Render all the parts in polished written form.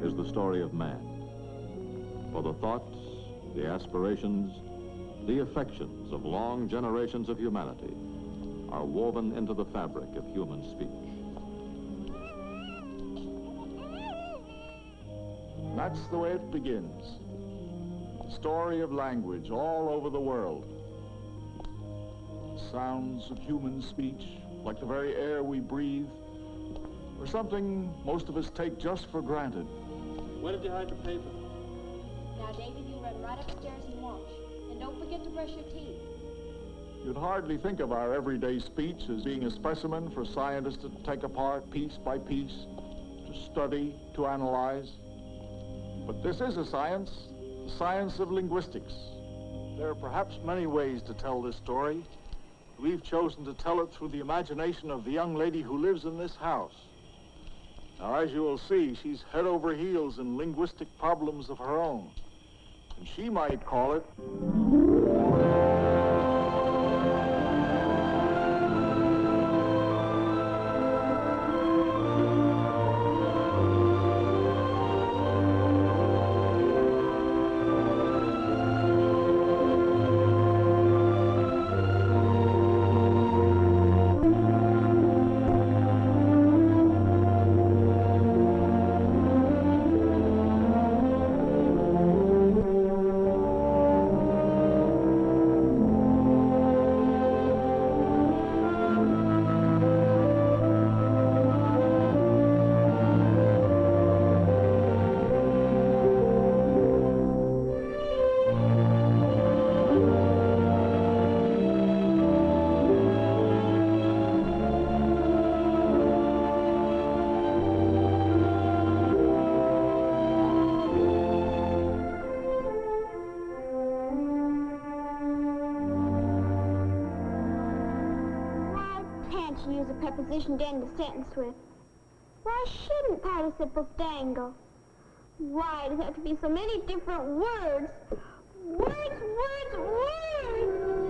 is the story of man. For the thoughts, the aspirations, the affections of long generations of humanity are woven into the fabric of human speech. That's the way it begins. The story of language all over the world. Sounds of human speech, like the very air we breathe, or something most of us take just for granted. Where did you hide the paper? Now, David, you run right upstairs and wash. And don't forget to brush your teeth. You'd hardly think of our everyday speech as being a specimen for scientists to take apart piece by piece, to study, to analyze. But this is a science, the science of linguistics. There are perhaps many ways to tell this story. We've chosen to tell it through the imagination of the young lady who lives in this house. Now, as you will see, she's head over heels in linguistic problems of her own. And she might call it... Use a preposition to end a sentence with. Why shouldn't participles dangle? Why does it have to be so many different words? Words, words, words!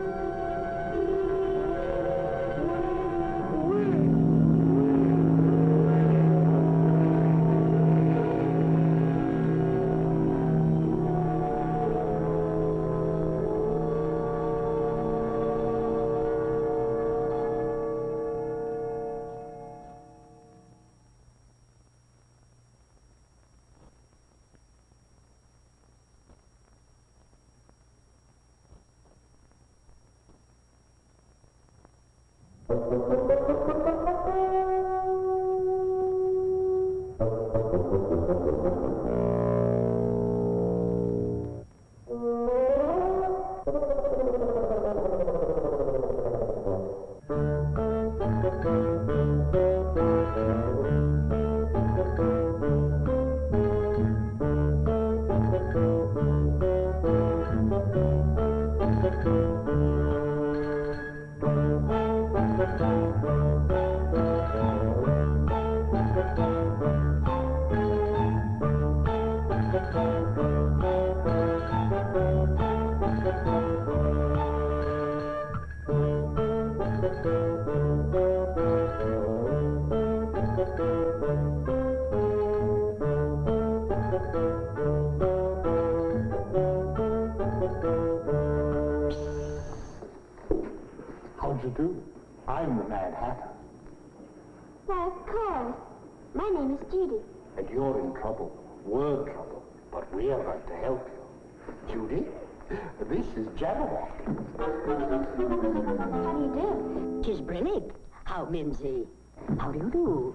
How'd you do? I'm the Mad Hatter. Why, of course. My name is Judy. And you're in trouble, word trouble, but we are going to help you. Judy, this is Jabberwock. How do you do? 'Tis brillig. How mimsy. How do you do?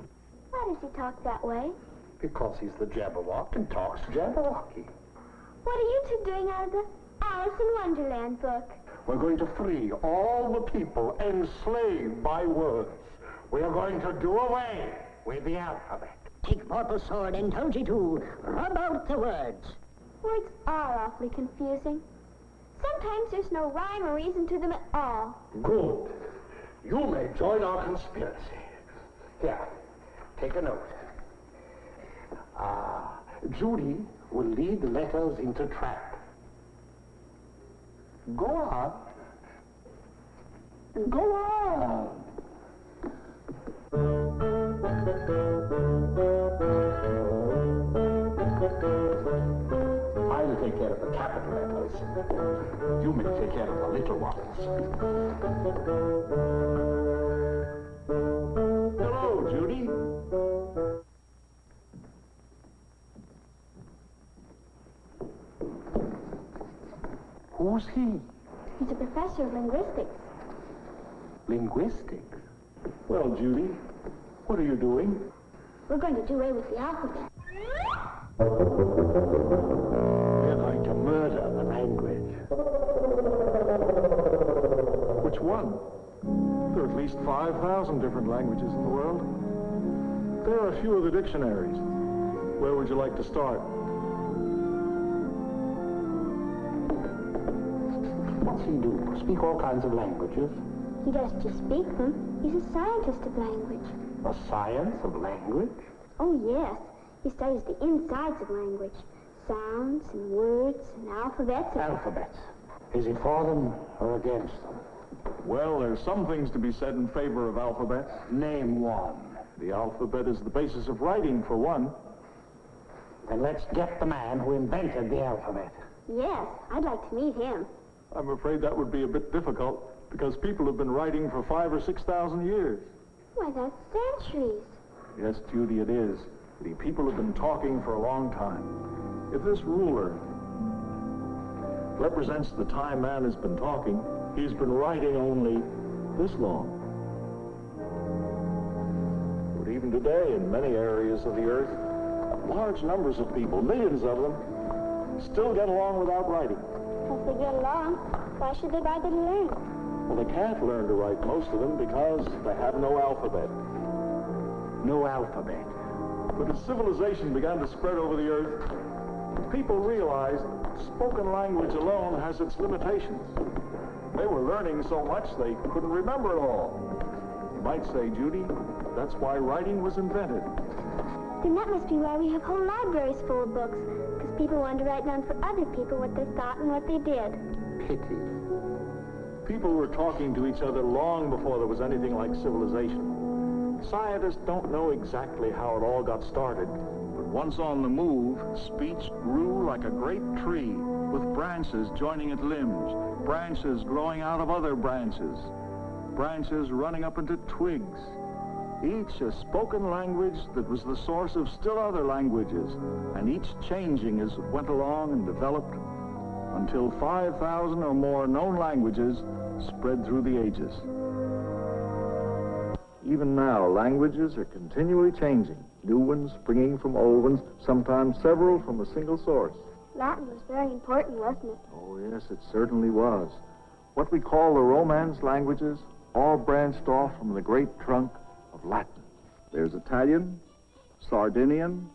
Why does he talk that way? Because he's the Jabberwock and talks Jabberwocky. What are you two doing out of the Alice in Wonderland book? We're going to free all the people enslaved by words. We are going to do away with the alphabet. Take mortal sword and told you to rub out the words. Words are awfully confusing. Sometimes there's no rhyme or reason to them at all. Good. You may join our conspiracy. Here, take a note. Judy will lead the letters into trap. Go on. Go on. I'll take care of the capital letters. You may take care of the little ones. Hello, Judy. Who's he? He's a professor of linguistics. Linguistics? Well, Judy, what are you doing? We're going to do away with the alphabet. We're going to murder the language. Which one? There are at least 5,000 different languages in the world. There are a few of the dictionaries. Where would you like to start? What's he do? Speak all kinds of languages? He doesn't just speak them. He's a scientist of language. A science of language? Oh, yes. He studies the insides of language. Sounds and words and alphabets. Alphabets. Is he for them or against them? Well, there's some things to be said in favor of alphabets. Name one. The alphabet is the basis of writing, for one. Then let's get the man who invented the alphabet. Yes, I'd like to meet him. I'm afraid that would be a bit difficult, because people have been writing for 5,000 or 6,000 years. Why, that's centuries. Yes, Judy, it is. The people have been talking for a long time. If this ruler represents the time man has been talking, he's been writing only this long. But even today, in many areas of the earth, large numbers of people, millions of them, still get along without writing. If they get along, why should they bother to learn? Well, they can't learn to write, most of them, because they have no alphabet. No alphabet. But as civilization began to spread over the earth, people realized spoken language alone has its limitations. They were learning so much they couldn't remember it all. You might say, Judy, that's why writing was invented. Then that must be why we have whole libraries full of books, because people wanted to write down for other people what they thought and what they did. Pity. People were talking to each other long before there was anything like civilization. Scientists don't know exactly how it all got started, but once on the move, speech grew like a great tree, with branches joining its limbs, branches growing out of other branches, branches running up into twigs, each a spoken language that was the source of still other languages, and each changing as it went along and developed, until 5,000 or more known languages spread through the ages. Even now, languages are continually changing, new ones springing from old ones, sometimes several from a single source. Latin was very important, wasn't it? Oh, yes, it certainly was. What we call the Romance languages all branched off from the great trunk of Latin. There's Italian, Sardinian,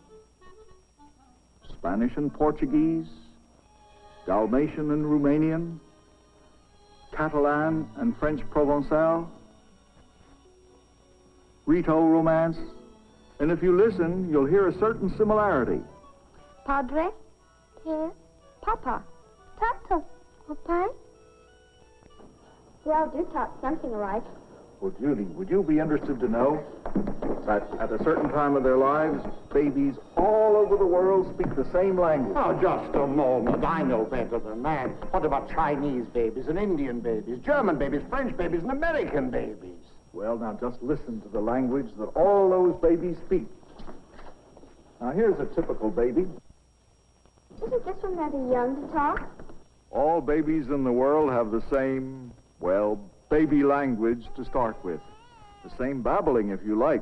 Spanish and Portuguese, Dalmatian and Romanian, Catalan and French Provençal, Rito-Romance, and if you listen, you'll hear a certain similarity. Padre, Tia, Papa, Tata, Papa. They all do talk something alike. Well, Judy, would you be interested to know that at a certain time of their lives, babies all over the world speak the same language? Oh, just a moment. I know better than that. What about Chinese babies and Indian babies, German babies, French babies, and American babies? Well, now just listen to the language that all those babies speak. Now, here's a typical baby. Isn't this one rather young to talk? All babies in the world have the same, well, baby language to start with. The same babbling, if you like.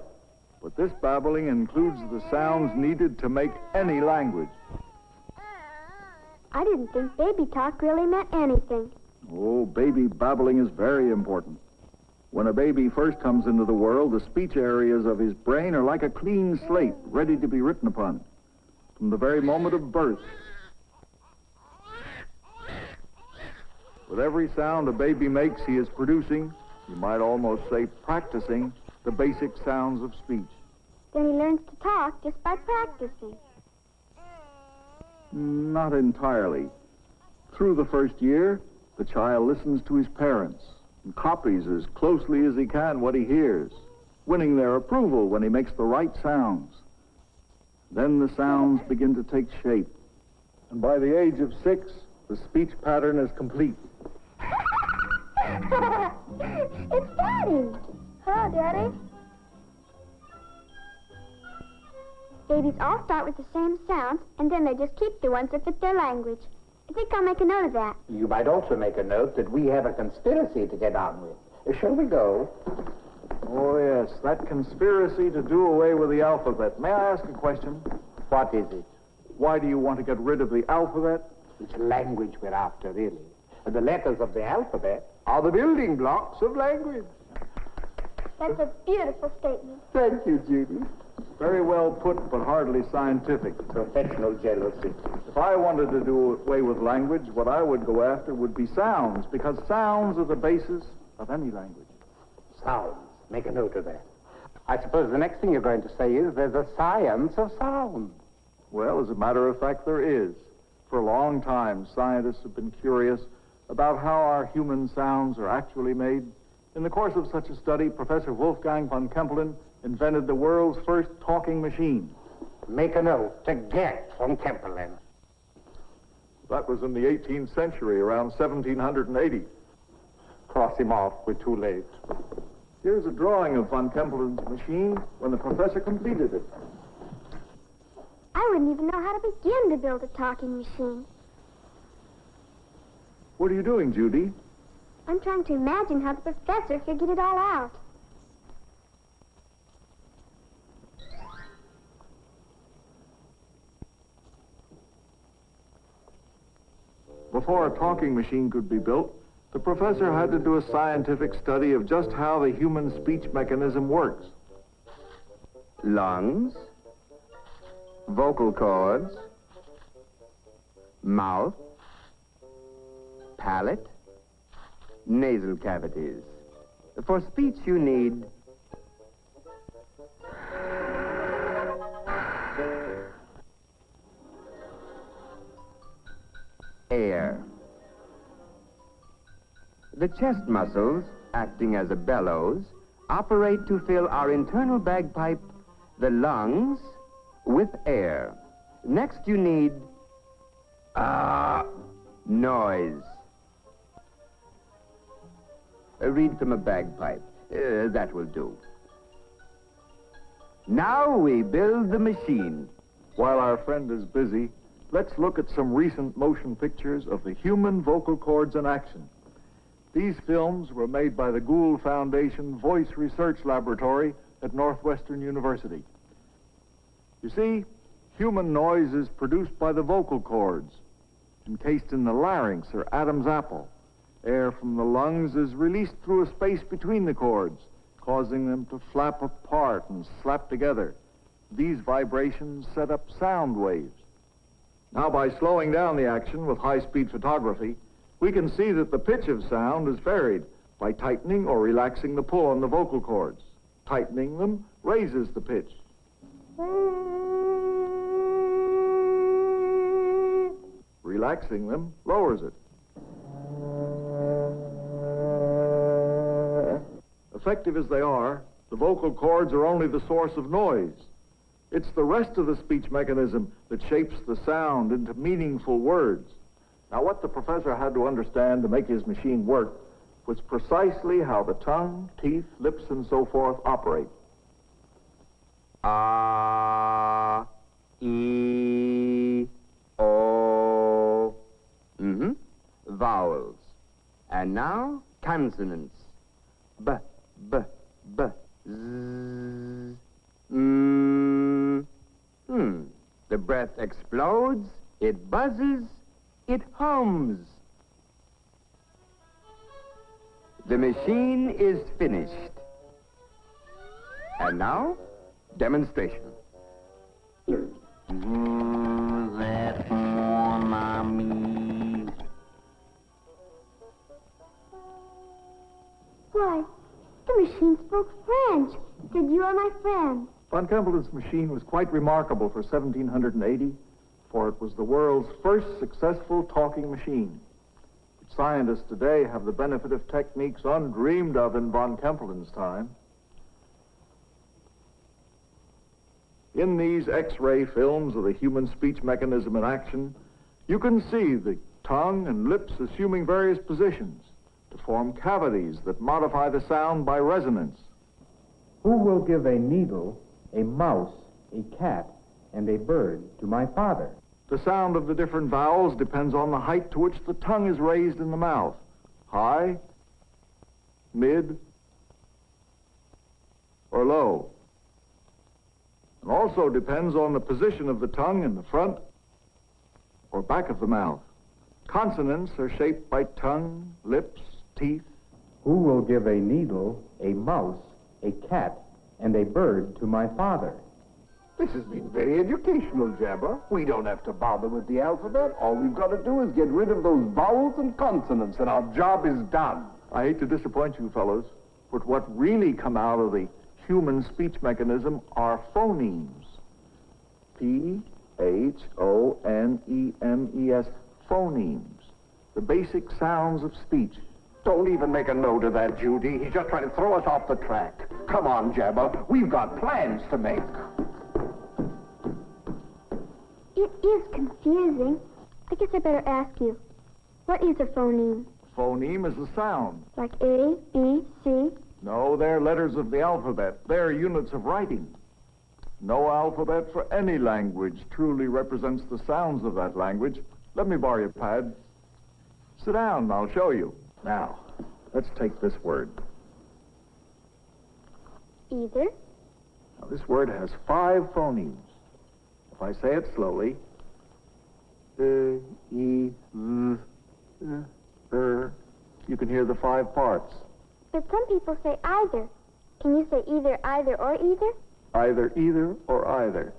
But this babbling includes the sounds needed to make any language. I didn't think baby talk really meant anything. Oh, baby babbling is very important. When a baby first comes into the world, the speech areas of his brain are like a clean slate, ready to be written upon. From the very moment of birth. With every sound a baby makes, he is producing, you might almost say practicing, the basic sounds of speech. Then he learns to talk just by practicing. Not entirely. Through the first year, the child listens to his parents and copies as closely as he can what he hears, winning their approval when he makes the right sounds. Then the sounds begin to take shape. And by the age of 6, the speech pattern is complete. It's Daddy. Hello, Daddy. Babies all start with the same sounds, and then they just keep the ones that fit their language. I think I'll make a note of that. You might also make a note that we have a conspiracy to get on with. Shall we go? Oh, yes, that conspiracy to do away with the alphabet. May I ask a question? What is it? Why do you want to get rid of the alphabet? It's language we're after, really. And the letters of the alphabet are the building blocks of language. That's a beautiful statement. Thank you, Judy. Very well put, but hardly scientific. Professional jealousy. If I wanted to do away with language, what I would go after would be sounds, because sounds are the basis of any language. Sounds. Make a note of that. I suppose the next thing you're going to say is there's a science of sound. Well, as a matter of fact, there is. For a long time, scientists have been curious about how our human sounds are actually made. In the course of such a study, Professor Wolfgang von Kempelen invented the world's first talking machine. Make a note to get from Kempelen. That was in the 18th century, around 1780. Cross him off, we're too late. Here's a drawing of von Kempelen's machine when the professor completed it. I wouldn't even know how to begin to build a talking machine. What are you doing, Judy? I'm trying to imagine how the professor figured it all out. Before a talking machine could be built, the professor had to do a scientific study of just how the human speech mechanism works. Lungs, vocal cords, mouth, palate, nasal cavities. For speech, you need air. The chest muscles, acting as a bellows, operate to fill our internal bagpipe, the lungs, with air. Next, you need noise. Read from a bagpipe. That will do. Now we build the machine. While our friend is busy, let's look at some recent motion pictures of the human vocal cords in action. These films were made by the Gould Foundation Voice Research Laboratory at Northwestern University. You see, human noise is produced by the vocal cords, encased in the larynx or Adam's apple. Air from the lungs is released through a space between the cords, causing them to flap apart and slap together. These vibrations set up sound waves. Now, by slowing down the action with high-speed photography, we can see that the pitch of sound is varied by tightening or relaxing the pull on the vocal cords. Tightening them raises the pitch. Relaxing them lowers it. Effective as they are, the vocal cords are only the source of noise. It's the rest of the speech mechanism that shapes the sound into meaningful words. Now, what the professor had to understand to make his machine work was precisely how the tongue, teeth, lips, and so forth operate. A, E, O. Vowels. And now, consonants. B, B, B, Z, The breath explodes, it buzzes, it hums. The machine is finished. And now, demonstration. That more, mommy. Why, the machine spoke French. It said, "You are my friend." Von Kempelen's machine was quite remarkable for 1780, for it was the world's first successful talking machine. Scientists today have the benefit of techniques undreamed of in von Kempelen's time. In these X-ray films of the human speech mechanism in action, you can see the tongue and lips assuming various positions to form cavities that modify the sound by resonance. Who will give a needle, a mouse, a cat, and a bird to my father? The sound of the different vowels depends on the height to which the tongue is raised in the mouth. High, mid, or low. And also depends on the position of the tongue in the front or back of the mouth. Consonants are shaped by tongue, lips, teeth. Who will give a needle, a mouse, a cat, and a bird to my father? This has been very educational, Jabber. We don't have to bother with the alphabet. All we've got to do is get rid of those vowels and consonants, and our job is done. I hate to disappoint you fellows, but what really come out of the human speech mechanism are phonemes. P-H-O-N-E-M-E-S, phonemes. The basic sounds of speech. Don't even make a note of that, Judy. He's just trying to throw us off the track. Come on, Jabber. We've got plans to make. It is confusing. I guess I better ask you, what is a phoneme? Phoneme is a sound. Like A, B, C? No, they're letters of the alphabet. They're units of writing. No alphabet for any language truly represents the sounds of that language. Let me borrow your pad. Sit down and I'll show you. Now, let's take this word. Either. Now, this word has 5 phonemes. If I say it slowly, you can hear the 5 parts. But some people say either. Can you say either, either, or either? Either, or either.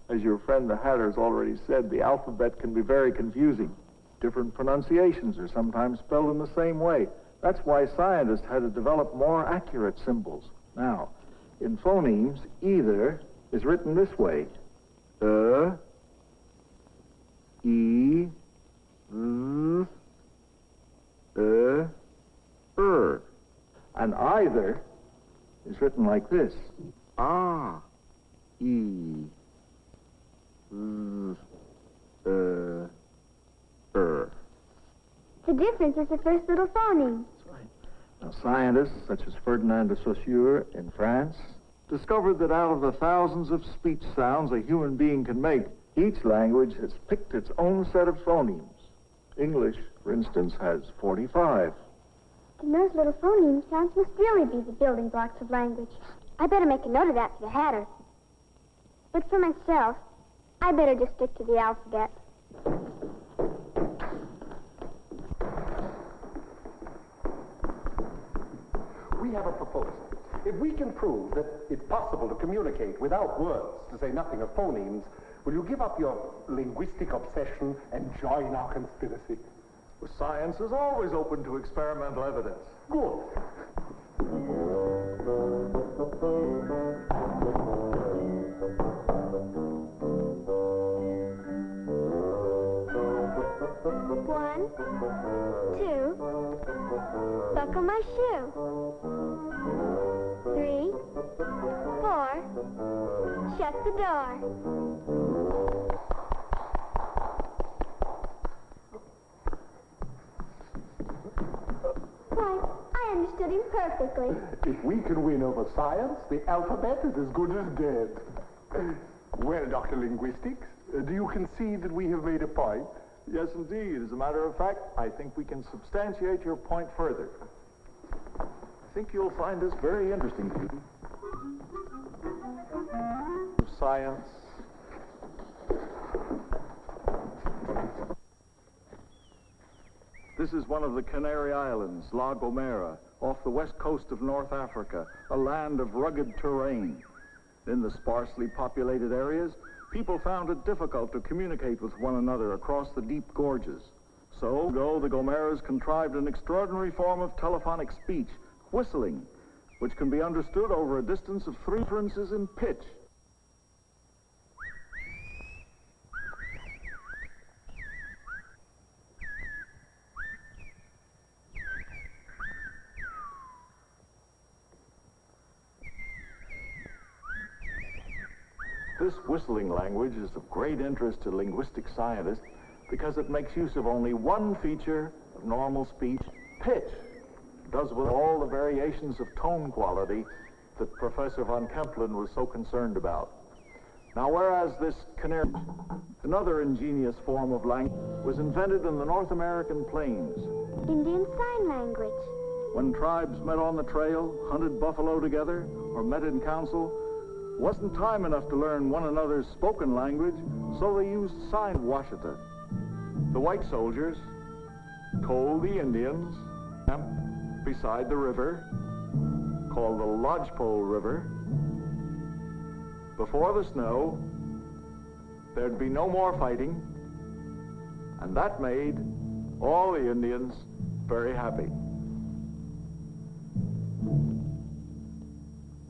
As your friend the Hatter's already said, the alphabet can be very confusing. Different pronunciations are sometimes spelled in the same way. That's why scientists had to develop more accurate symbols. Now, in phonemes, either is written this way. E, and either is written like this. Ah, E, The difference is the first little phoneme. That's right. Now, scientists such as Ferdinand de Saussure in France discovered that out of the thousands of speech sounds a human being can make, each language has picked its own set of phonemes. English, for instance, has 45. And those little phoneme sounds must really be the building blocks of language. I better make a note of that for the Hatter. But for myself, I better just stick to the alphabet. We have a proposal. If we can prove that it's possible to communicate without words, to say nothing of phonemes, will you give up your linguistic obsession and join our conspiracy? Well, science is always open to experimental evidence. Good. One, two, buckle my shoe. 3, 4, shut the door. Why, I understood him perfectly. If we can win over science, the alphabet is as good as dead. Well, Dr. Linguistics, do you concede that we have made a point? Yes, indeed. As a matter of fact, I think we can substantiate your point further. I think you'll find this very interesting, Judy. Science. This is one of the Canary Islands, La Gomera, off the west coast of North Africa, a land of rugged terrain. In the sparsely populated areas, people found it difficult to communicate with one another across the deep gorges. So, the Gomeras contrived an extraordinary form of telephonic speech, whistling, which can be understood over a distance of 3 differences in pitch. This whistling language is of great interest to linguistic scientists because it makes use of only one feature of normal speech, pitch. It does with all the variations of tone quality that Professor von Kempelen was so concerned about. Now, whereas this canary, another ingenious form of language, was invented in the North American plains. Indian Sign Language. When tribes met on the trail, hunted buffalo together, or met in council, wasn't time enough to learn one another's spoken language, so they used sign Washita. The white soldiers told the Indians beside the river, called the Lodgepole River, before the snow, there'd be no more fighting, and that made all the Indians very happy.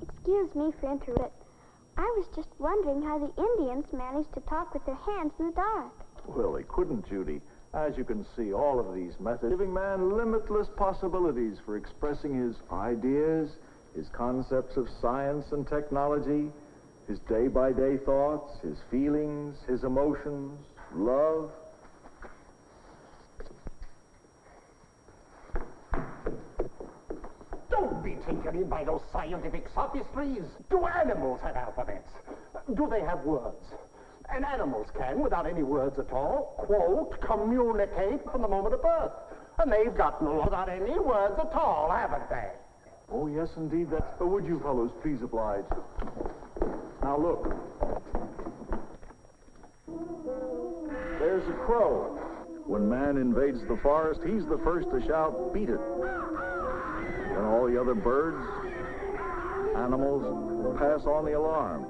Excuse me for interrupting. I was just wondering how the Indians managed to talk with their hands in the dark. Well, they couldn't, Judy. As you can see, all of these methods giving man limitless possibilities for expressing his ideas, his concepts of science and technology, his day-by-day thoughts, his feelings, his emotions, love. Don't be taken in by those scientific sophistries. Do animals have alphabets? Do they have words? And animals can, without any words at all, quote, communicate from the moment of birth. And they've gotten along without any words at all, haven't they? Oh, yes, indeed. Would you fellows please oblige? Now, look. There's a crow. When man invades the forest, he's the first to shout, "Beat it." Then all the other birds, animals, pass on the alarm.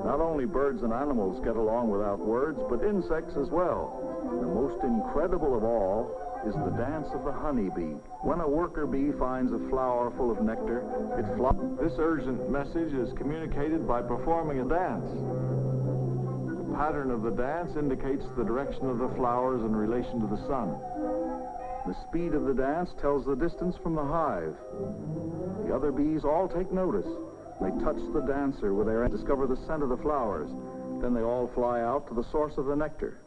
Not only birds and animals get along without words, but insects as well. The most incredible of all is the dance of the honeybee. When a worker bee finds a flower full of nectar, it flies. This urgent message is communicated by performing a dance. The pattern of the dance indicates the direction of the flowers in relation to the sun. The speed of the dance tells the distance from the hive. The other bees all take notice. They touch the dancer with their and discover the scent of the flowers. Then they all fly out to the source of the nectar.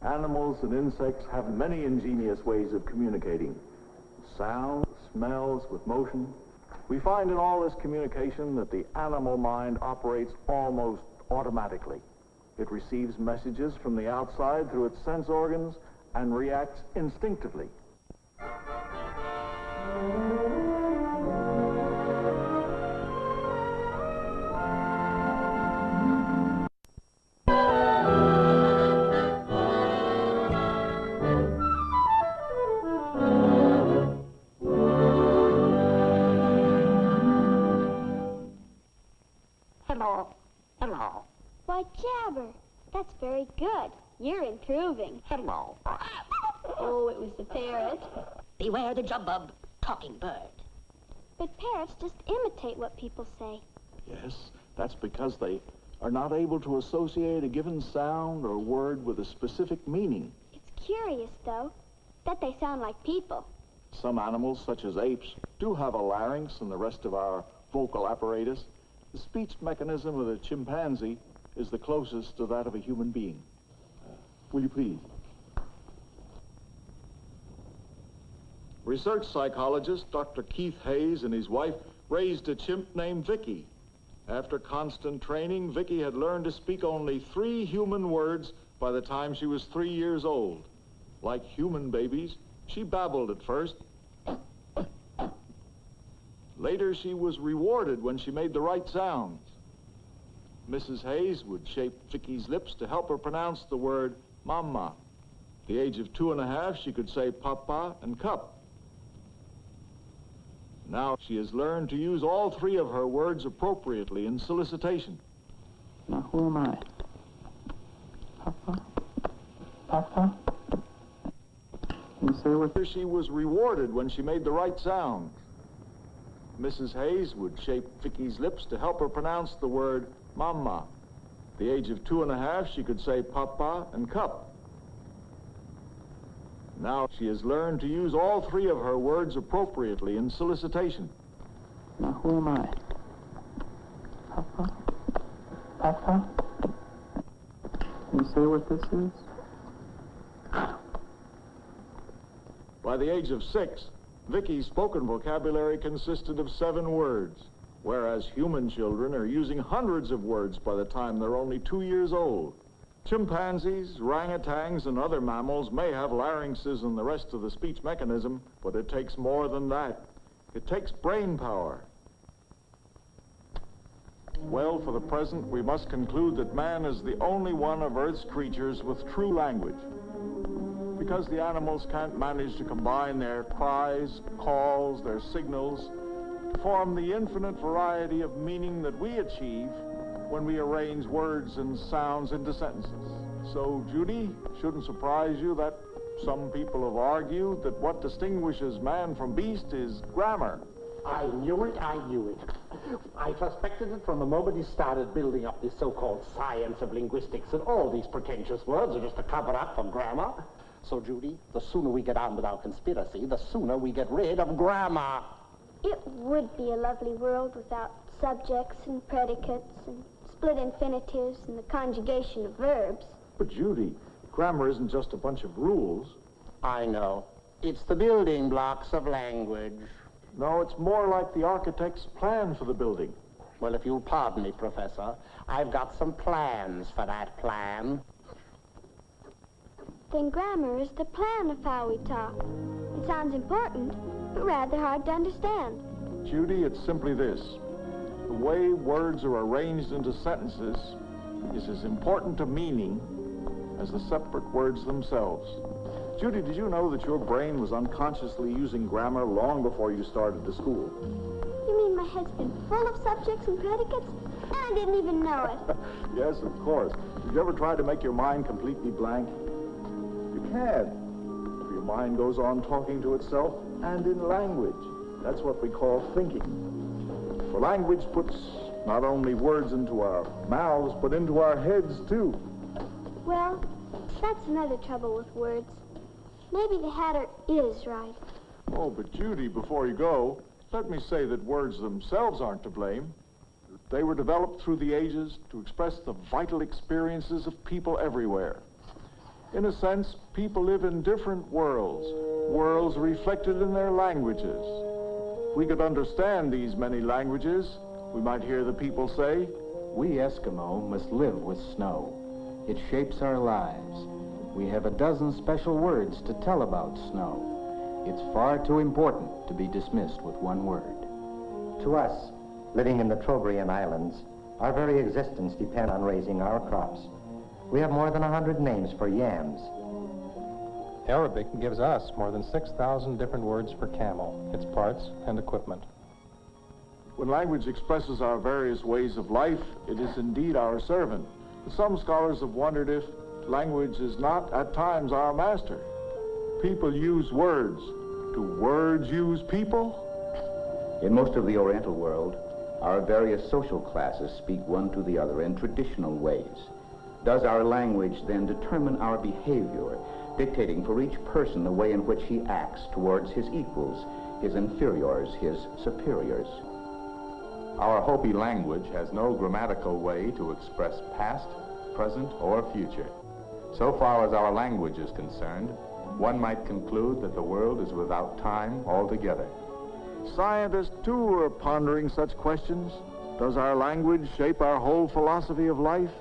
Animals and insects have many ingenious ways of communicating. Sound, smells, with motion. We find in all this communication that the animal mind operates almost automatically. It receives messages from the outside through its sense organs and reacts instinctively. Hello. Why, Jabber, that's very good. You're improving. Hello. Oh, it was the parrot. Beware the Jubub, talking bird. But parrots just imitate what people say. Yes, that's because they are not able to associate a given sound or word with a specific meaning. It's curious, though, that they sound like people. Some animals, such as apes, do have a larynx and the rest of our vocal apparatus. The speech mechanism of the chimpanzee is the closest to that of a human being. Will you please? Research psychologist Dr. Keith Hayes and his wife raised a chimp named Vicky. After constant training, Vicky had learned to speak only 3 human words by the time she was 3 years old. Like human babies, she babbled at first. Later, she was rewarded when she made the right sounds. Mrs. Hayes would shape Vicky's lips to help her pronounce the word mama. At the age of 2 1/2, she could say papa and cup. Now she has learned to use all 3 of her words appropriately in solicitation. Now, who am I? Papa? Papa? You say what? She was rewarded when she made the right sounds. Mrs. Hayes would shape Vicky's lips to help her pronounce the word mama. At the age of 2 1/2, she could say papa and cup. Now she has learned to use all 3 of her words appropriately in solicitation. Now, who am I? Papa? Papa? Can you say what this is? By the age of 6, Vicky's spoken vocabulary consisted of 7 words, whereas human children are using hundreds of words by the time they're only 2 years old. Chimpanzees, orangutans, and other mammals may have larynxes and the rest of the speech mechanism, but it takes more than that. It takes brain power. Well, for the present, we must conclude that man is the only one of Earth's creatures with true language. Because the animals can't manage to combine their cries, calls, their signals, to form the infinite variety of meaning that we achieve when we arrange words and sounds into sentences. So, Judy, shouldn't surprise you that some people have argued that what distinguishes man from beast is grammar. I knew it. I suspected it from the moment he started building up this so-called science of linguistics, and all these pretentious words are just a cover-up for grammar. So, Judy, the sooner we get on with our conspiracy, the sooner we get rid of grammar. It would be a lovely world without subjects and predicates and split infinitives and the conjugation of verbs. But, Judy, grammar isn't just a bunch of rules. I know. It's the building blocks of language. No, it's more like the architect's plan for the building. Well, if you'll pardon me, Professor, I've got some plans for that plan. Then grammar is the plan of how we talk. It sounds important, but rather hard to understand. Judy, it's simply this. The way words are arranged into sentences is as important to meaning as the separate words themselves. Judy, did you know that your brain was unconsciously using grammar long before you started to school? You mean my head's been full of subjects and predicates, and I didn't even know it? Yes, of course. Did you ever try to make your mind completely blank? You can. Your mind goes on talking to itself and in language. That's what we call thinking. For language puts not only words into our mouths, but into our heads, too. Well, that's another trouble with words. Maybe the Hatter is right. Oh, but Judy, before you go, let me say that words themselves aren't to blame. They were developed through the ages to express the vital experiences of people everywhere. In a sense, people live in different worlds reflected in their languages. If we could understand these many languages, we might hear the people say, "We Eskimo must live with snow. It shapes our lives. We have a dozen special words to tell about snow. It's far too important to be dismissed with one word." To us, living in the Trobriand Islands, our very existence depends on raising our crops. We have more than 100 names for yams. Arabic gives us more than 6,000 different words for camel, its parts, and equipment. When language expresses our various ways of life, it is indeed our servant. But some scholars have wondered if language is not at times our master. People use words. Do words use people? In most of the Oriental world, our various social classes speak one to the other in traditional ways. Does our language then determine our behavior, dictating for each person the way in which he acts towards his equals, his inferiors, his superiors? Our Hopi language has no grammatical way to express past, present, or future. So far as our language is concerned, one might conclude that the world is without time altogether. Scientists, too, are pondering such questions. Does our language shape our whole philosophy of life?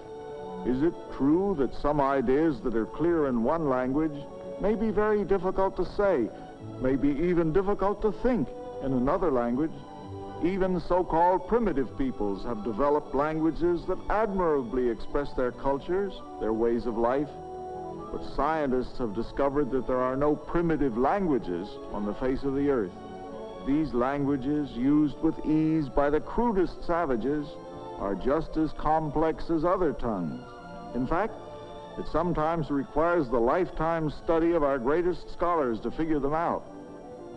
Is it true that some ideas that are clear in one language may be very difficult to say, may be even difficult to think in another language? Even so-called primitive peoples have developed languages that admirably express their cultures, their ways of life. But scientists have discovered that there are no primitive languages on the face of the earth. These languages, used with ease by the crudest savages, are just as complex as other tongues. In fact, it sometimes requires the lifetime study of our greatest scholars to figure them out.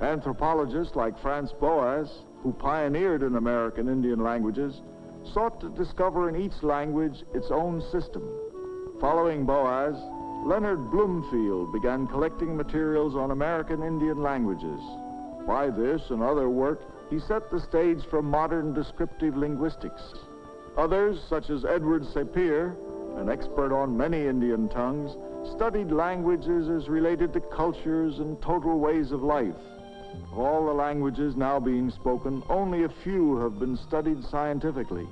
Anthropologists like Franz Boas, who pioneered in American Indian languages, sought to discover in each language its own system. Following Boas, Leonard Bloomfield began collecting materials on American Indian languages. By this and other work, he set the stage for modern descriptive linguistics. Others, such as Edward Sapir, an expert on many Indian tongues, studied languages as related to cultures and total ways of life. Of all the languages now being spoken, only a few have been studied scientifically.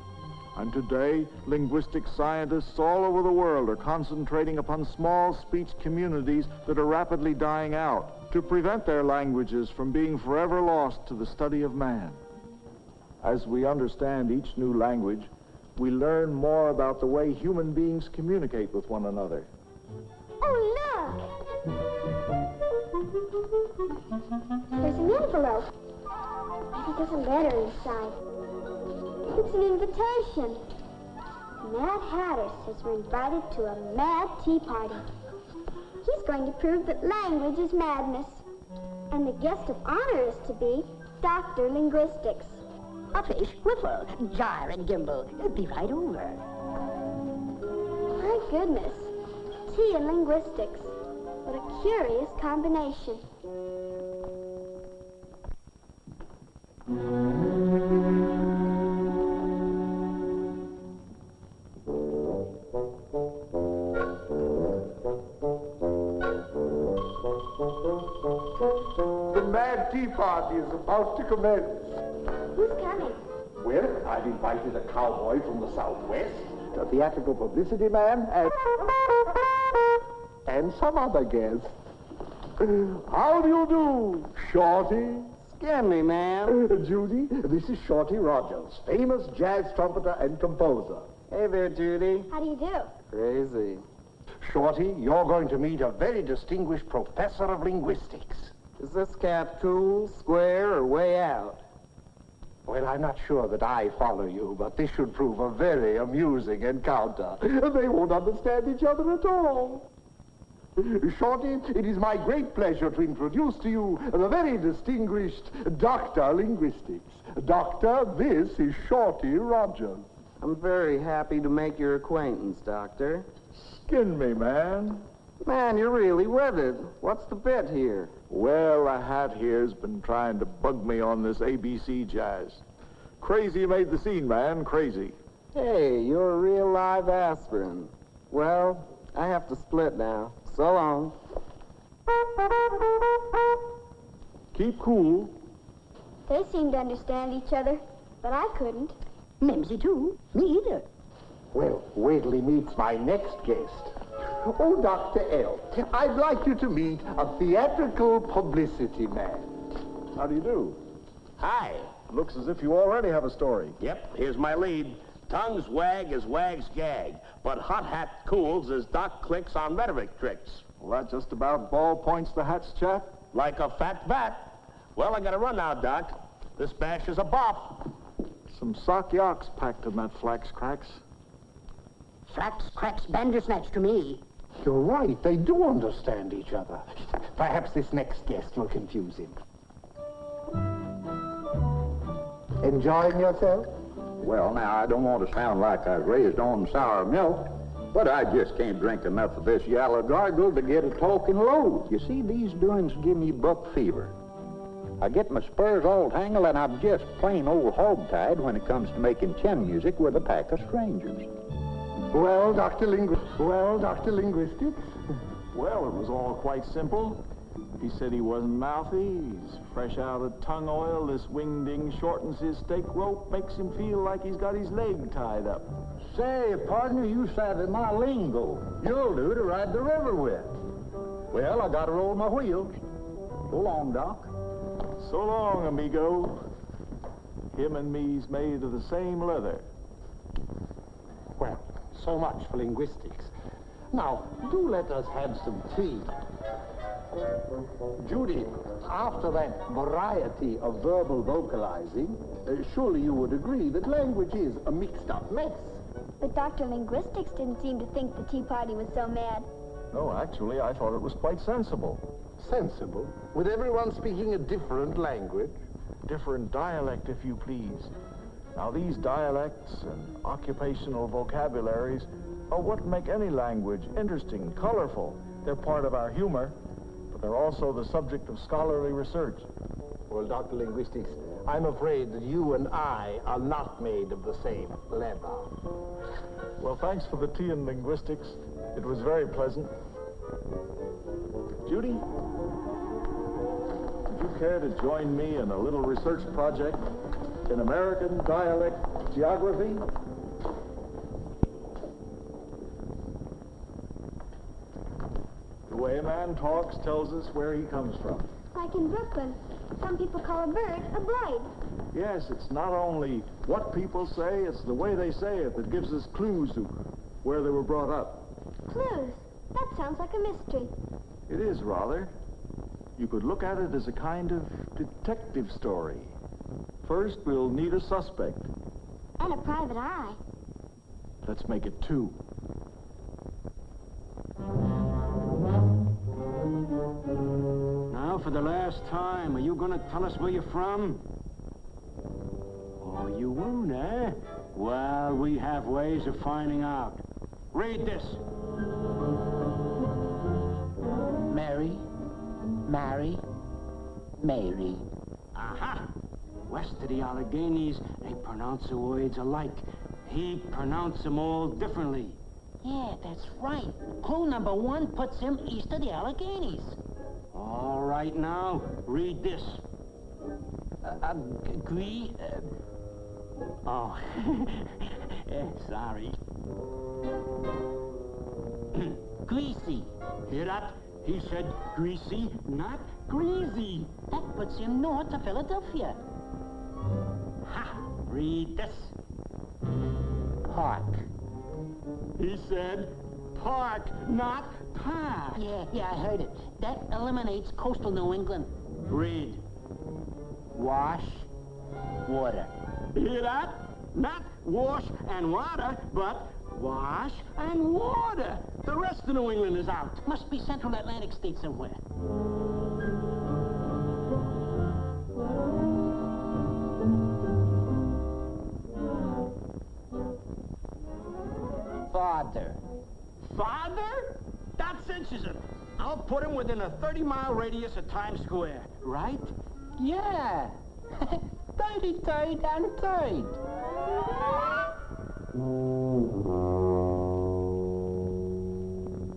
And today, linguistic scientists all over the world are concentrating upon small speech communities that are rapidly dying out to prevent their languages from being forever lost to the study of man. As we understand each new language, we learn more about the way human beings communicate with one another. Oh, look! There's an envelope. Maybe there's a letter inside. It's an invitation. Mad Hatter says we're invited to a mad tea party. He's going to prove that language is madness. And the guest of honor is to be Dr. Linguistics. Uppish, whiffle, gyre and gimble. Be right over. My goodness. Tea and linguistics. What a curious combination. The mad tea party is about to commence. Who's coming? Well, I've invited a cowboy from the Southwest, a theatrical publicity man, and some other guests. How do you do, Shorty? Scan me, ma'am. Judy, this is Shorty Rogers, famous jazz trumpeter and composer. Hey there, Judy. How do you do? Crazy. Shorty, you're going to meet a very distinguished professor of linguistics. Is this cat cool, square, or way out? Well, I'm not sure that I follow you, but this should prove a very amusing encounter. They won't understand each other at all. Shorty, it is my great pleasure to introduce to you the very distinguished Dr. Linguistics. Doctor, this is Shorty Rogers. I'm very happy to make your acquaintance, Doctor. Skin me, man. Man, you're really with it. What's the bit here? Well, the hat here's been trying to bug me on this ABC jazz. Crazy made the scene, man, crazy. Hey, you're a real live aspirin. Well, I have to split now. So long. Keep cool. They seem to understand each other, but I couldn't. Mimsy too. Me either. Well, wait till he meets my next guest. Oh, Dr. L., I'd like you to meet a theatrical publicity man. How do you do? Hi. Looks as if you already have a story. Yep, here's my lead. Tongues wag as wags gag, but hot hat cools as Doc clicks on rhetoric tricks. Well, that just about ball points the hat's chap. Like a fat bat. Well, I gotta run now, Doc. This bash is a bop. Some sock yocks packed in that flax cracks. Flax cracks bandersnatch to me. You're right, they do understand each other. Perhaps this next guest will confuse him. Enjoying yourself? Well, now, I don't want to sound like I was raised on sour milk, but I just can't drink enough of this yellow gargle to get a talking load. You see, these doings give me buck fever. I get my spurs all tangled, and I'm just plain old hog-tied when it comes to making chin music with a pack of strangers. Well, Dr. Linguistics? Well, it was all quite simple. He said he wasn't mouthy, he's fresh out of tongue oil, this wingding shortens his stake rope, makes him feel like he's got his leg tied up. Say, partner, you savvy my lingo. You'll do to ride the river with. Well, I gotta roll my wheels. So long, Doc. So long, amigo. Him and me's made of the same leather. Well, so much for linguistics. Now, do let us have some tea. Judy, after that variety of verbal vocalizing, surely you would agree that language is a mixed-up mess. But Dr. Linguistics didn't seem to think the tea party was so mad. No, actually, I thought it was quite sensible. Sensible? With everyone speaking a different language? Different dialect, if you please. Now, these dialects and occupational vocabularies are what make any language interesting, colorful. They're part of our humor, but they're also the subject of scholarly research. Well, Dr. Linguistics, I'm afraid that you and I are not made of the same leather. Well, thanks for the tea in linguistics. It was very pleasant. Judy, would you care to join me in a little research project in American dialect geography? The way a man talks tells us where he comes from. Like in Brooklyn, some people call a bird a blight. Yes, it's not only what people say, it's the way they say it that gives us clues to where they were brought up. Clues? That sounds like a mystery. It is, rather. You could look at it as a kind of detective story. First, we'll need a suspect. And a private eye. Let's make it two. Now, for the last time, are you going to tell us where you're from? Oh, you won't, eh? Well, we have ways of finding out. Read this. Mary, Mary. Aha! West of the Alleghenies, they pronounce the words alike. He pronounced them all differently. Yeah, that's right. Clue number 1 puts him east of the Alleghenies. All right, now, read this. Oh, sorry. Greasy. Hear that? He said greasy, not greasy. That puts him north of Philadelphia. Ha! Read this. Park. He said park, not park. Yeah, I heard it. That eliminates coastal New England. Read. Wash, water. Hear that? Not wash and water, but wash and water. The rest of New England is out. Must be Central Atlantic state somewhere. Father. Father? That cinches him. I'll put him within a 30-mile radius of Times Square, right? Yeah. 33rd and 3rd.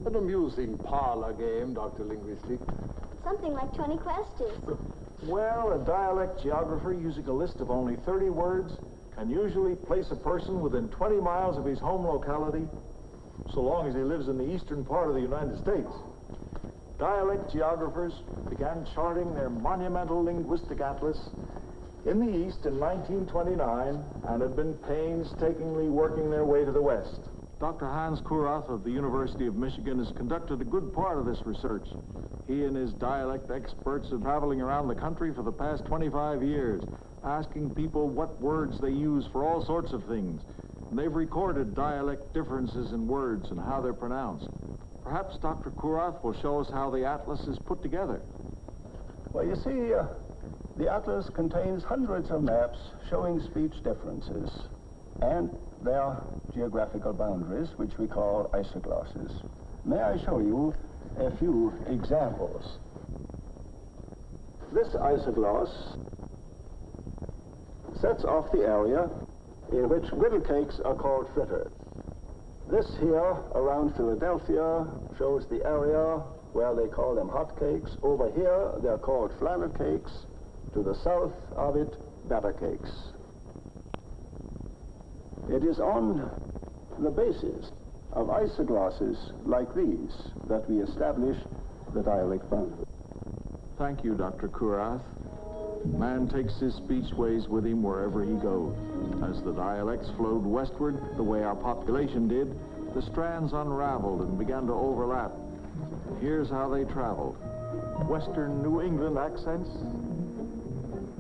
An amusing parlor game, Dr. Linguistics. Something like 20 questions. Well, a dialect geographer using a list of only 30 words can usually place a person within 20 miles of his home locality, so long as he lives in the eastern part of the United States. Dialect geographers began charting their monumental linguistic atlas in the east in 1929 and had been painstakingly working their way to the west. Dr. Hans Kurath of the University of Michigan has conducted a good part of this research. He and his dialect experts are traveling around the country for the past 25 years, asking people what words they use for all sorts of things. And they've recorded dialect differences in words and how they're pronounced. Perhaps Dr. Kurath will show us how the atlas is put together. Well, you see, the atlas contains hundreds of maps showing speech differences and their geographical boundaries, which we call isoglosses. May I show you a few examples? This isogloss sets off the area in which griddle cakes are called fritters. This here around Philadelphia shows the area where they call them hot cakes. Over here they're called flannel cakes. To the south of it, batter cakes. It is on the basis of isoglosses like these that we establish the dialect boundary. Thank you, Dr. Kurath. Man takes his speechways with him wherever he goes. As the dialects flowed westward, the way our population did, the strands unraveled and began to overlap. Here's how they traveled. Western New England accents,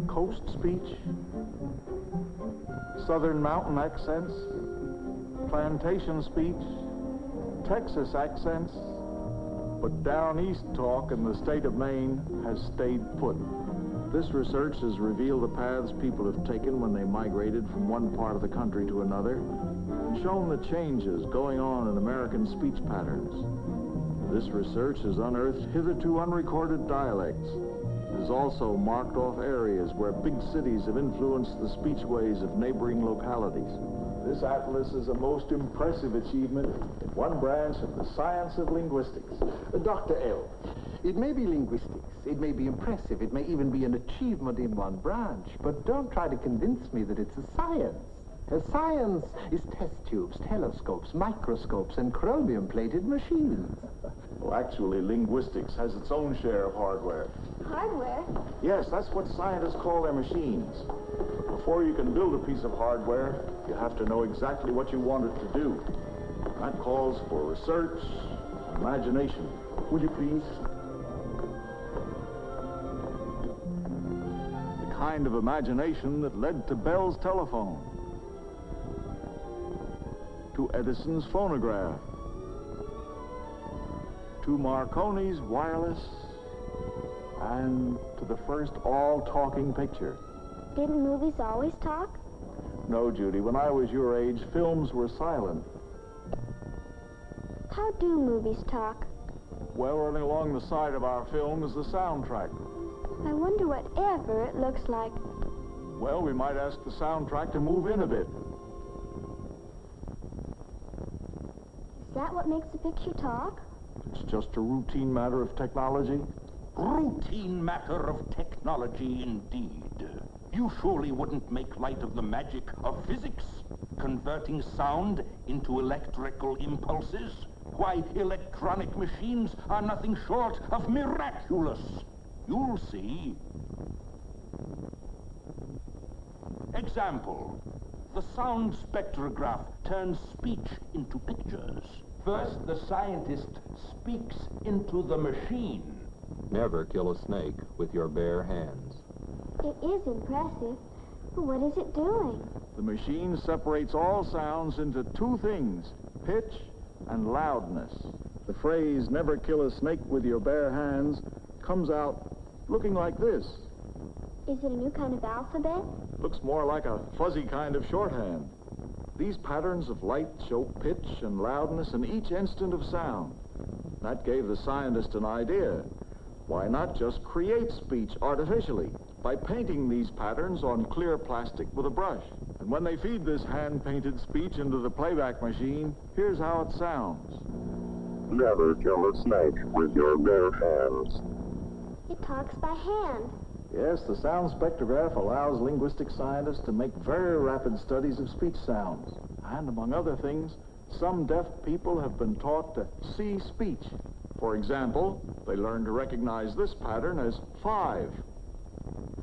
coast speech, southern mountain accents, plantation speech, Texas accents, but down east talk in the state of Maine has stayed put. This research has revealed the paths people have taken when they migrated from one part of the country to another, and shown the changes going on in American speech patterns. This research has unearthed hitherto unrecorded dialects, It has also marked off areas where big cities have influenced the speechways of neighboring localities. This atlas is a most impressive achievement in one branch of the science of linguistics. Dr. L., it may be linguistics, it may be impressive, it may even be an achievement in one branch, but don't try to convince me that it's a science. A science is test tubes, telescopes, microscopes, and chromium-plated machines. Well, actually, linguistics has its own share of hardware. Hardware? Yes, that's what scientists call their machines. Before you can build a piece of hardware, you have to know exactly what you want it to do. That calls for research, imagination. Would you please? The kind of imagination that led to Bell's telephone, to Edison's phonograph, to Marconi's wireless, and to the first all-talking picture. Didn't movies always talk? No, Judy. When I was your age, films were silent. How do movies talk? Well, running along the side of our film is the soundtrack. I wonder whatever it looks like. Well, we might ask the soundtrack to move in a bit. Is that what makes the picture talk? It's just a routine matter of technology. Routine matter of technology, indeed. You surely wouldn't make light of the magic of physics, converting sound into electrical impulses. Why, electronic machines are nothing short of miraculous. You'll see. Example. The sound spectrograph turns speech into pictures. First, the scientist speaks into the machine. Never kill a snake with your bare hands. It is impressive, but what is it doing? The machine separates all sounds into two things, pitch and loudness. The phrase, never kill a snake with your bare hands, comes out looking like this. Is it a new kind of alphabet? Looks more like a fuzzy kind of shorthand. These patterns of light show pitch and loudness in each instant of sound. That gave the scientist an idea. Why not just create speech artificially by painting these patterns on clear plastic with a brush? And when they feed this hand-painted speech into the playback machine, here's how it sounds. Never kill a snake with your bare hands. It talks by hand. Yes, the sound spectrograph allows linguistic scientists to make very rapid studies of speech sounds. And among other things, some deaf people have been taught to see speech. For example, they learn to recognize this pattern as 5.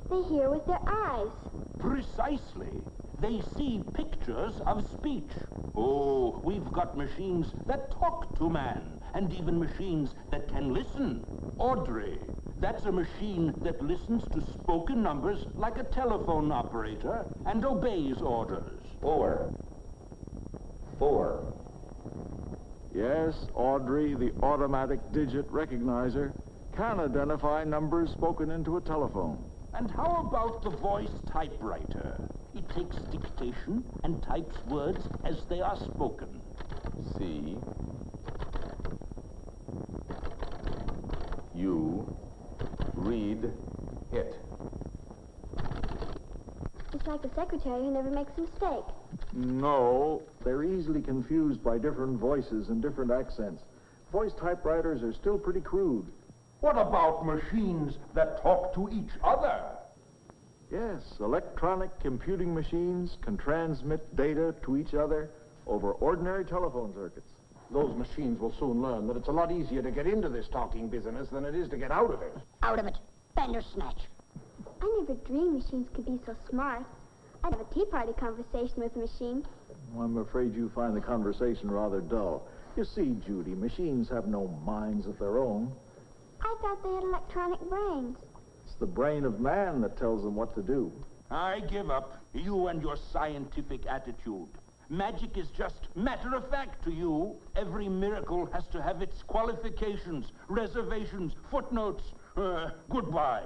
They hear with their eyes. Precisely. They see pictures of speech. Oh, we've got machines that talk to man, and even machines that can listen. Audrey, that's a machine that listens to spoken numbers like a telephone operator and obeys orders. 4. Yes, Audrey, the automatic digit recognizer, can identify numbers spoken into a telephone. And how about the voice typewriter? It takes dictation and types words as they are spoken. C. You. Read. It. It's like a secretary who never makes a mistake. No, they're easily confused by different voices and different accents. Voice typewriters are still pretty crude. What about machines that talk to each other? Yes, electronic computing machines can transmit data to each other over ordinary telephone circuits. Those machines will soon learn that it's a lot easier to get into this talking business than it is to get out of it. Out of it. Bandersnatch. I never dreamed machines could be so smart. I'd have a tea party conversation with a machine. Well, I'm afraid you find the conversation rather dull. You see, Judy, machines have no minds of their own. I thought they had electronic brains. It's the brain of man that tells them what to do. I give up. You and your scientific attitude. Magic is just matter of fact to you. Every miracle has to have its qualifications, reservations, footnotes. Goodbye.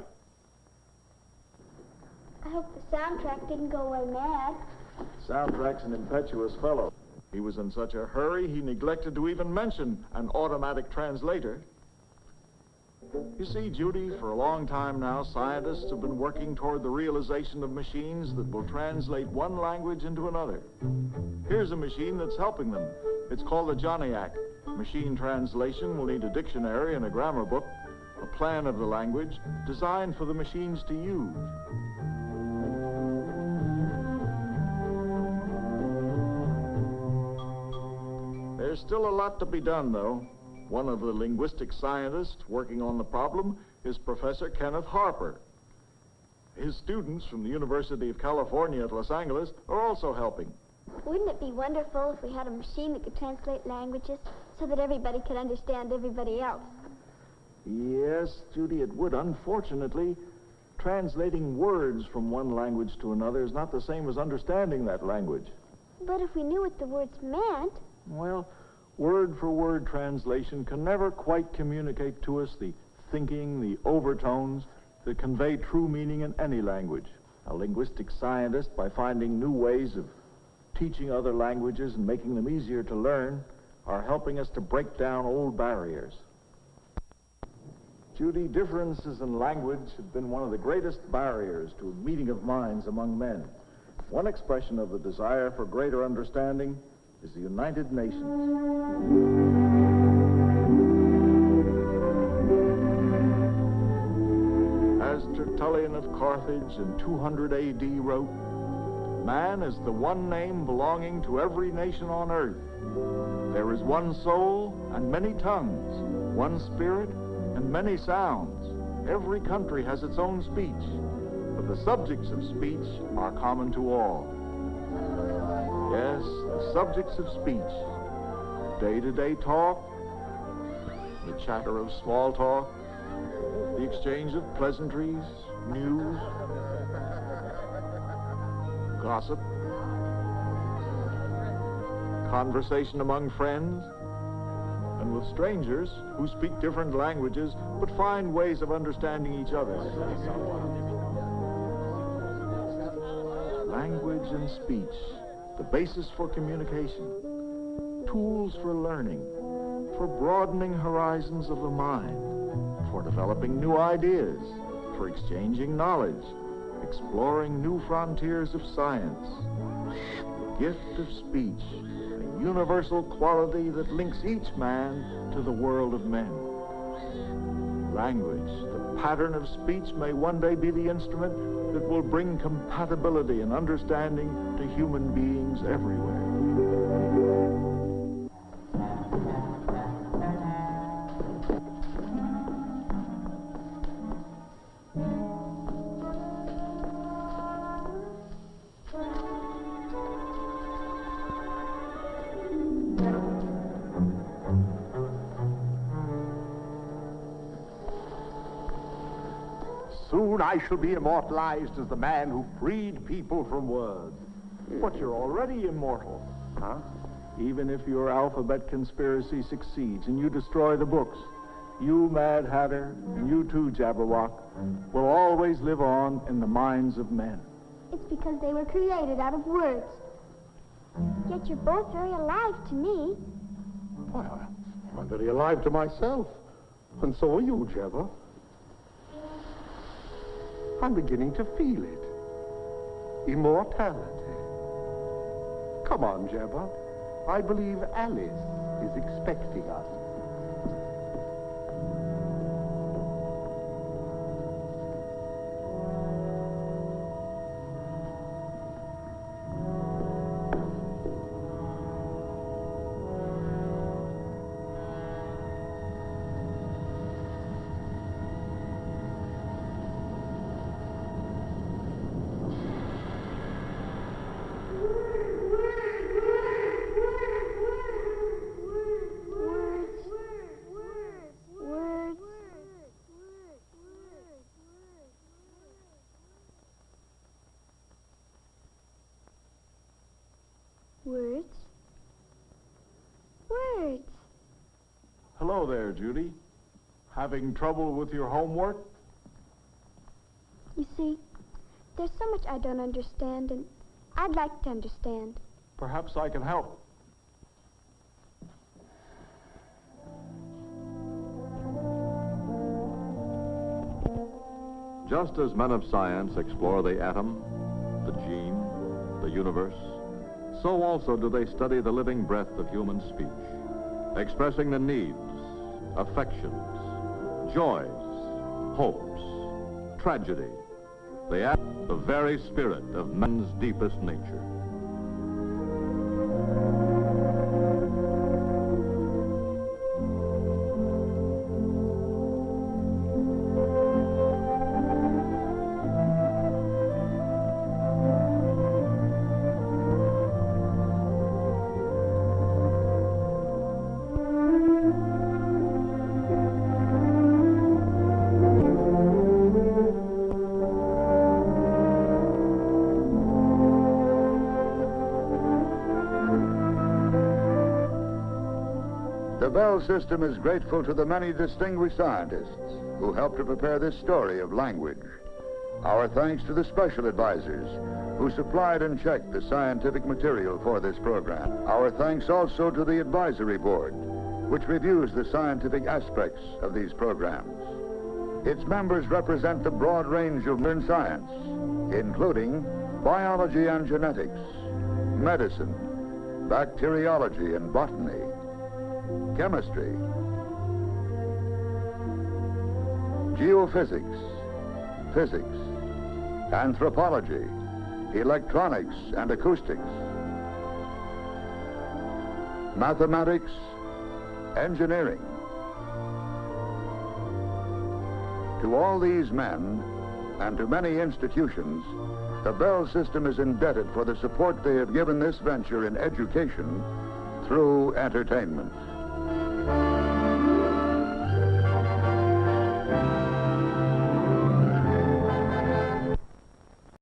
I hope the soundtrack didn't go away mad. Soundtrack's an impetuous fellow. He was in such a hurry, he neglected to even mention an automatic translator. You see, Judy, for a long time now, scientists have been working toward the realization of machines that will translate one language into another. Here's a machine that's helping them. It's called the Johnniac. Machine translation will need a dictionary and a grammar book, a plan of the language designed for the machines to use. There's still a lot to be done, though. One of the linguistic scientists working on the problem is Professor Kenneth Harper. His students from the University of California at Los Angeles are also helping. Wouldn't it be wonderful if we had a machine that could translate languages so that everybody could understand everybody else? Yes, Judy, it would. Unfortunately, translating words from one language to another is not the same as understanding that language. But if we knew what the words meant... Well, word-for-word translation can never quite communicate to us the thinking, the overtones that convey true meaning in any language. A linguistic scientist, by finding new ways of teaching other languages and making them easier to learn, are helping us to break down old barriers. Judy, differences in language have been one of the greatest barriers to a meeting of minds among men. One expression of the desire for greater understanding is the United Nations. As Tertullian of Carthage in 200 A.D. wrote, man is the one name belonging to every nation on earth. There is one soul and many tongues, one spirit and many sounds. Every country has its own speech, but the subjects of speech are common to all. Yes, the subjects of speech. Day-to-day talk, the chatter of small talk, the exchange of pleasantries, news, gossip, conversation among friends, and with strangers who speak different languages but find ways of understanding each other. Language and speech, the basis for communication, tools for learning, for broadening horizons of the mind, for developing new ideas, for exchanging knowledge, exploring new frontiers of science. The gift of speech, a universal quality that links each man to the world of men. Language, the pattern of speech, may one day be the instrument that will bring compatibility and understanding to human beings everywhere. Soon I shall be immortalized as the man who freed people from words. But you're already immortal. Huh? Even if your alphabet conspiracy succeeds and you destroy the books, you, Mad Hatter, and you too, Jabberwock, will always live on in the minds of men. It's because they were created out of words. Yet you're both very alive to me. Why, I'm very alive to myself. And so are you, Jabber. I'm beginning to feel it. Immortality. Come on, Jabber. I believe Alice is expecting us. Words? Words. Hello there, Judy. Having trouble with your homework? You see, there's so much I don't understand, and I'd like to understand. Perhaps I can help. Just as men of science explore the atom, the gene, the universe, so also do they study the living breath of human speech, expressing the needs, affections, joys, hopes, tragedy, the very spirit of man's deepest nature. The Bell System is grateful to the many distinguished scientists who helped to prepare this story of language. Our thanks to the special advisors who supplied and checked the scientific material for this program. Our thanks also to the advisory board, which reviews the scientific aspects of these programs. Its members represent the broad range of modern science, including biology and genetics, medicine, bacteriology and botany, chemistry, geophysics, physics, anthropology, electronics and acoustics, mathematics, engineering. To all these men and to many institutions, the Bell System is indebted for the support they have given this venture in education through entertainment.